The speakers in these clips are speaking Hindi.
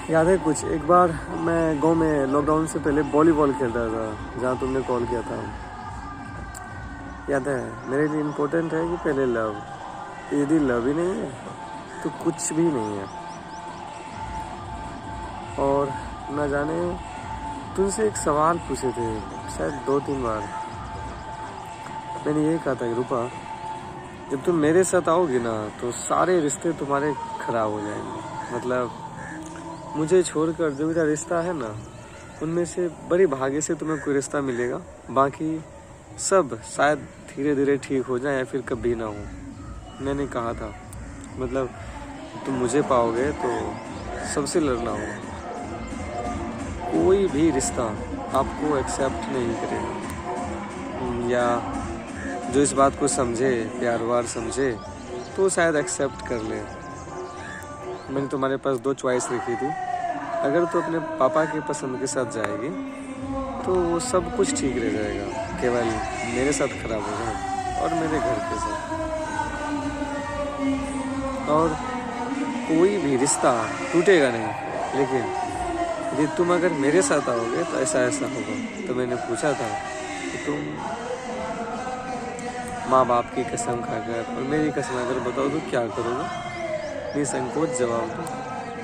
याद है कुछ? एक बार मैं गांव में लॉकडाउन से पहले वॉलीबॉल खेल रहा था, जहाँ तुमने कॉल किया था। याद है? मेरे लिए इम्पोर्टेंट है कि पहले लव। यदि लव ही नहीं है तो कुछ भी नहीं है। और न जाने तुमसे एक सवाल पूछे थे शायद 2-3 बार। मैंने ये कहा था कि रूपा, जब तुम मेरे साथ आओगी ना तो सारे रिश्ते तुम्हारे खराब हो जाएंगे। मतलब मुझे छोड़कर जो मेरा रिश्ता है ना, उनमें से बड़ी भाग्य से तुम्हें कोई रिश्ता मिलेगा, बाकी सब शायद धीरे धीरे ठीक हो जाए या फिर कभी ना हो। मैंने कहा था मतलब तुम मुझे पाओगे तो सबसे लड़ना होगा। कोई भी रिश्ता आपको एक्सेप्ट नहीं करेगा, या जो इस बात को समझे, प्यार वार समझे, तो शायद एक्सेप्ट कर ले। मैंने तुम्हारे पास 2 चॉइस रखी थी। अगर तो अपने पापा की पसंद के साथ जाएगी तो वो सब कुछ ठीक रह जाएगा, केवल मेरे साथ खराब हो जाए और मेरे घर के साथ। और कोई भी रिश्ता टूटेगा नहीं, लेकिन यदि तुम अगर मेरे साथ आओगे तो ऐसा ऐसा होगा। तो मैंने पूछा था कि तुम माँ बाप की कसम खाकर और मेरी कसम अगर बताओ तो क्या करोगे? निसंकोच जवाब दो।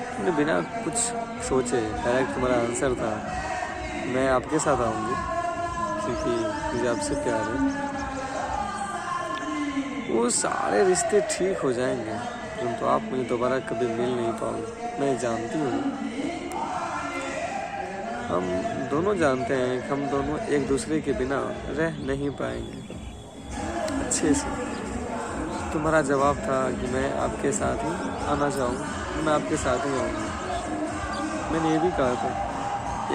तुमने बिना कुछ सोचे डायरेक्ट तुम्हारा आंसर था, मैं आपके साथ आऊँगी क्योंकि मुझे आपसे प्यार है। वो सारे रिश्ते ठीक हो जाएंगे, परंतु आप मुझे दोबारा कभी मिल नहीं पाओगे। मैं जानती हूँ, हम दोनों जानते हैं कि हम दोनों एक दूसरे के बिना रह नहीं पाएंगे अच्छे से। तुम्हारा जवाब था कि मैं आपके साथ ही आना चाहूँगा, मैं आपके साथ ही आऊँगी। मैंने ये भी कहा था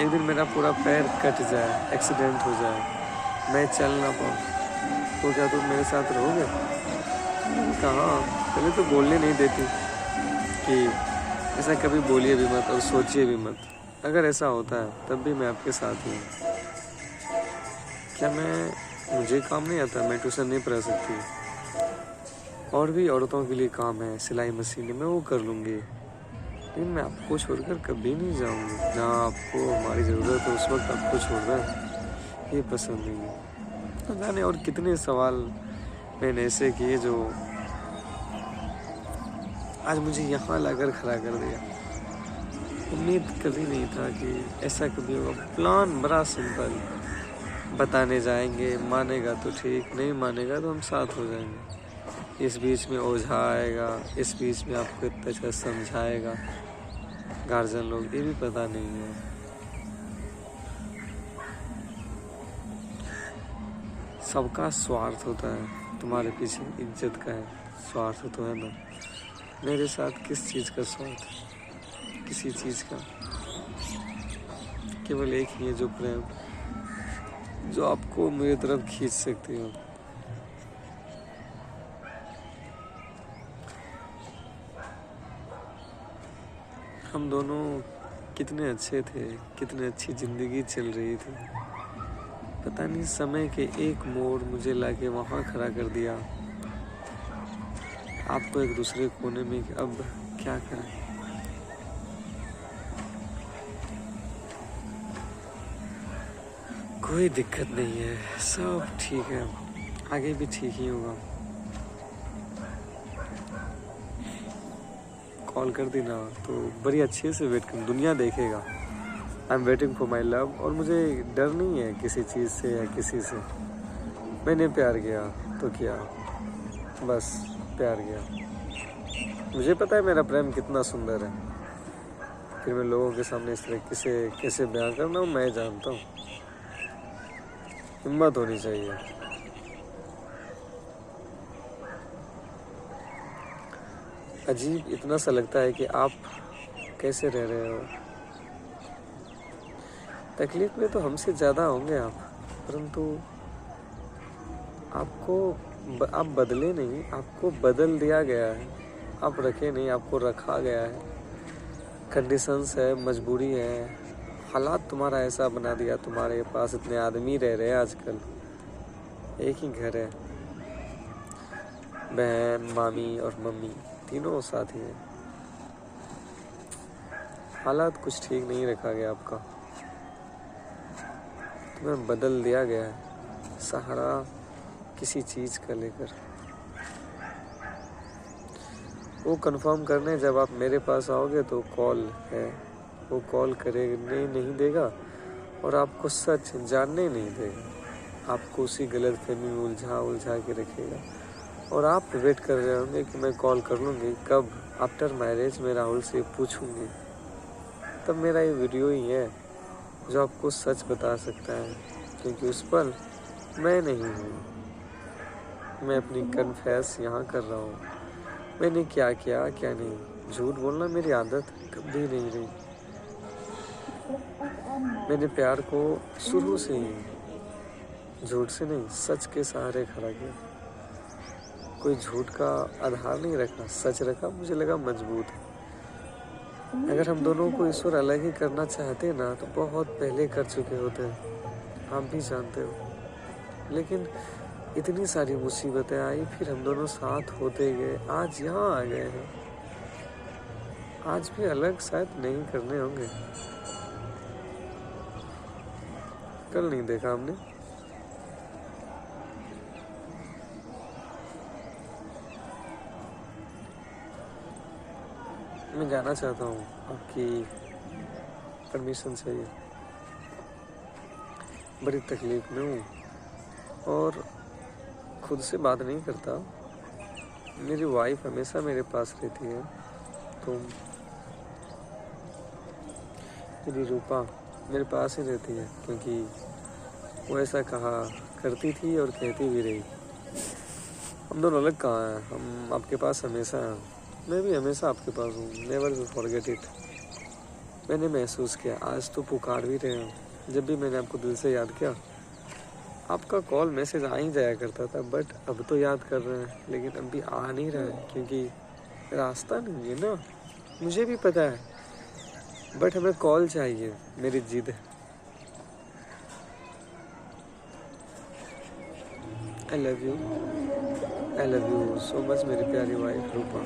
एक दिन मेरा पूरा पैर कट जाए, एक्सीडेंट हो जाए, मैं चल ना पाऊँ, तो क्या तुम मेरे साथ रहोगे? कहाँ, पहले तो बोलने नहीं देती कि ऐसा कभी बोलिए भी मत और सोचिए भी मत। अगर ऐसा होता है तब भी मैं आपके साथ ही हूँ। क्या मुझे काम नहीं आता? मैं ट्यूशन नहीं पढ़ा सकती? और भी औरतों के लिए काम है, सिलाई मशीन, मैं वो कर लूँगी, लेकिन मैं आपको छोड़कर कभी नहीं जाऊँगी। जहाँ आपको हमारी ज़रूरत है उस वक्त आपको छोड़ना ये पसंद नहीं है। तो जाने और कितने सवाल मैंने ऐसे किए जो आज मुझे यहाँ लाकर खड़ा कर दिया। उम्मीद कभी नहीं था कि ऐसा कभी होगा। प्लान बड़ा सिंपल, बताने जाएंगे, मानेगा तो ठीक, नहीं मानेगा तो हम साथ हो जाएंगे। इस बीच में ओझा आएगा, इस बीच में आपको इतना अच्छा समझाएगा गार्जियन लोग, ये भी पता नहीं है। सबका स्वार्थ होता है, तुम्हारे पीछे इज्जत का है स्वार्थ तो है ना। मेरे साथ किस चीज़ का स्वार्थ है? किसी चीज़ का, केवल एक ही है, जो प्रेम, जो आपको मेरी तरफ खींच सकती हो। हम दोनों कितने अच्छे थे, कितनी अच्छी ज़िंदगी चल रही थी। पता नहीं समय के एक मोड़ मुझे लाके वहाँ खड़ा कर दिया, आपको एक दूसरे कोने में। अब क्या करें? कोई दिक्कत नहीं है, सब ठीक है, आगे भी ठीक ही होगा। कॉल कर दी ना तो बड़ी अच्छे से वेट कर, दुनिया देखेगा। I am waiting for my love. और मुझे डर नहीं है किसी चीज़ से या किसी से। मैंने प्यार किया तो किया, बस प्यार किया। मुझे पता है मेरा प्रेम कितना सुंदर है, फिर मैं लोगों के सामने इस तरह कैसे बयान करना हूँ मैं जानता हूँ। हिम्मत होनी चाहिए। अजीब इतना सा लगता है कि आप कैसे रह रहे हो। तकलीफ में तो हमसे ज़्यादा होंगे आप, परंतु आप बदले नहीं, आपको बदल दिया गया है। आप रखे नहीं, आपको रखा गया है। कंडीशंस है, मजबूरी है, हालात तुम्हारा ऐसा बना दिया। तुम्हारे पास इतने आदमी रह रहे हैं आजकल, एक ही घर है, बहन, मामी और मम्मी तीनों साथ ही हैं। हालात कुछ ठीक नहीं रखा गया आपका। तुम्हें बदल दिया गया है सहारा किसी चीज़ का लेकर। वो कंफर्म करने जब आप मेरे पास आओगे तो कॉल है, वो कॉल करने नहीं देगा और आपको सच जानने नहीं देगा। आपको उसी गलत फहमी में उलझा के रखेगा और आप वेट कर रहे होंगे कि मैं कॉल कर लूँगी कब, आफ्टर मैरिज मैं राहुल से पूछूँगी। तब मेरा ये वीडियो ही है जो आपको सच बता सकता है, क्योंकि उस पर मैं नहीं हूँ। मैं अपनी कन्फेस यहाँ कर रहा हूँ, मैंने क्या किया क्या नहीं। झूठ बोलना मेरी आदत कभी नहीं रही। मैंने प्यार को शुरू से ही झूठ से नहीं सच के सहारे खड़ा किया। कोई झूठ का आधार नहीं रखा, सच रखा, मुझे लगा मजबूत है। अगर हम दोनों को ईश्वर अलग ही करना चाहते ना तो बहुत पहले कर चुके होते, आप भी जानते हो। लेकिन इतनी सारी मुसीबतें आई, फिर हम दोनों साथ होते गए, आज यहाँ आ गए हैं। आज भी अलग शायद नहीं करने होंगे। कल नहीं देखा हमने, मैं जाना चाहता हूँ, आपकी परमिशन चाहिए। बड़ी तकलीफ में हूँ और खुद से बात नहीं करता। मेरी वाइफ हमेशा मेरे पास रहती है। तुम, मेरी रूपा मेरे पास ही रहती है, क्योंकि वो ऐसा कहा करती थी और कहती भी रही। हम दोनों अलग कहाँ हैं, हम आपके पास हमेशा हैं। मैं भी हमेशा आपके पास हूँ, नेवर विल फॉरगेट इट। मैंने महसूस किया, आज तो पुकार भी रहे हो। जब भी मैंने आपको दिल से याद किया, आपका कॉल मैसेज आ ही जाया करता था, बट अब तो याद कर रहे हैं, लेकिन अब भी आ नहीं रहा है क्योंकि रास्ता नहीं है ना। मुझे भी पता है, बट हमें कॉल चाहिए, मेरी जिद है। I love you so much मेरी प्यारी वाइफ रूपा।